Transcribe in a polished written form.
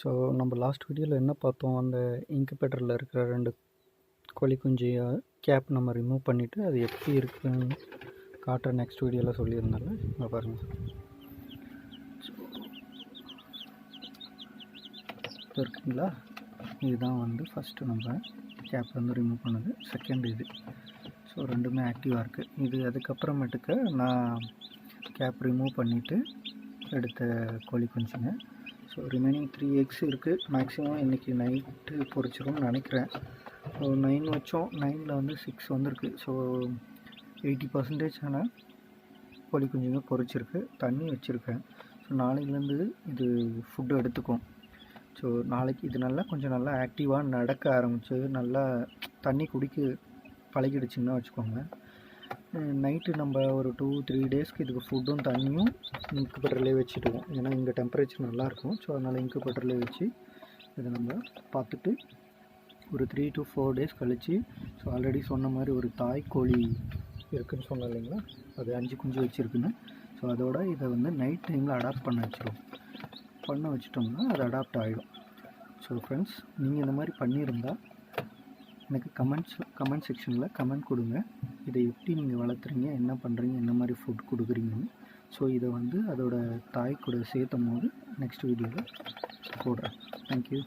So நம்ம last வீடியோவில் என்ன பார்த்தோம், அந்த இன்குபேட்டரில் இருக்கிற 2 கோழி குஞ்சியை கேப் நம்ம ரிமூவ் பண்ணிவிட்டு அது எப்படி இருக்குன்னு காட்டுற நெக்ஸ்ட் வீடியோவில் சொல்லியிருந்தால இங்கே பாருங்கள். இருக்குங்களா, இதுதான் வந்து ஃபஸ்ட்டு நம்ம கேப் வந்து ரிமூவ் பண்ணது. செகண்ட் இது. ஸோ ரெண்டுமே ஆக்டிவாக இருக்குது. இது அதுக்கப்புறமேட்டுக்கு நான் கேப் ரிமூவ் பண்ணிவிட்டு எடுத்த கோழி குஞ்சுங்க. ஸோ ரிமைனிங் 3 எக்ஸ் இருக்குது. மேக்ஸிமம் இன்றைக்கி நைட்டு பொரிச்சிரும்னு நினைக்கிறேன். ஸோ 9 வச்சோம், 9ல் வந்து 6 வந்திருக்கு. ஸோ 80% ஆனால் கோழி குஞ்சுங்க பொரிச்சிருக்கு. தண்ணி வச்சுருக்கேன். ஸோ நாளையிலேருந்து இது ஃபுட்டு எடுத்துக்கும். ஸோ நாளைக்கு இது நல்லா கொஞ்சம் நல்லா ஆக்டிவாக நடக்க ஆரம்பித்து நல்லா தண்ணி குடிக்க பழகிடுச்சுன்னு வச்சுக்கோங்க. நைட்டு நம்ம ஒரு 2-3 டேஸ்க்கு இதுக்கு ஃபுட்டும் தண்ணியும் இன்குபேட்டர்லேயே வச்சுடுவோம். ஏன்னா இங்கே டெம்பரேச்சர் நல்லாயிருக்கும். ஸோ அதனால் இன்குபேட்டர்லேயே வச்சு இதை நம்ம பார்த்துட்டு ஒரு 3 to 4 டேஸ் கழித்து, ஸோ ஆல்ரெடி சொன்ன மாதிரி ஒரு தாய் கோழி இருக்குதுன்னு சொன்னேன் இல்லைங்களா, அது 5 குஞ்சு வச்சுருக்குன்னு. ஸோ அதோட இதை வந்து நைட் டைமில் அடாப்ட் பண்ண வச்சிட்டோம்னா அது அடாப்ட் ஆகிடும். ஸோ ஃப்ரெண்ட்ஸ், நீங்கள் இந்த மாதிரி பண்ணியிருந்தால் எனக்கு கமெண்ட் செக்ஷனில் கமெண்ட் கொடுங்க. இதை எப்படி நீங்கள் வளர்த்துறீங்க, என்ன பண்ணுறீங்க, என்ன மாதிரி ஃபுட் கொடுக்குறீங்கன்னு. ஸோ இதை வந்து அதோட தாய் கூட சேர்த்தும் போது நெக்ஸ்ட் வீடியோவில் போடுறேன். தேங்க்யூ.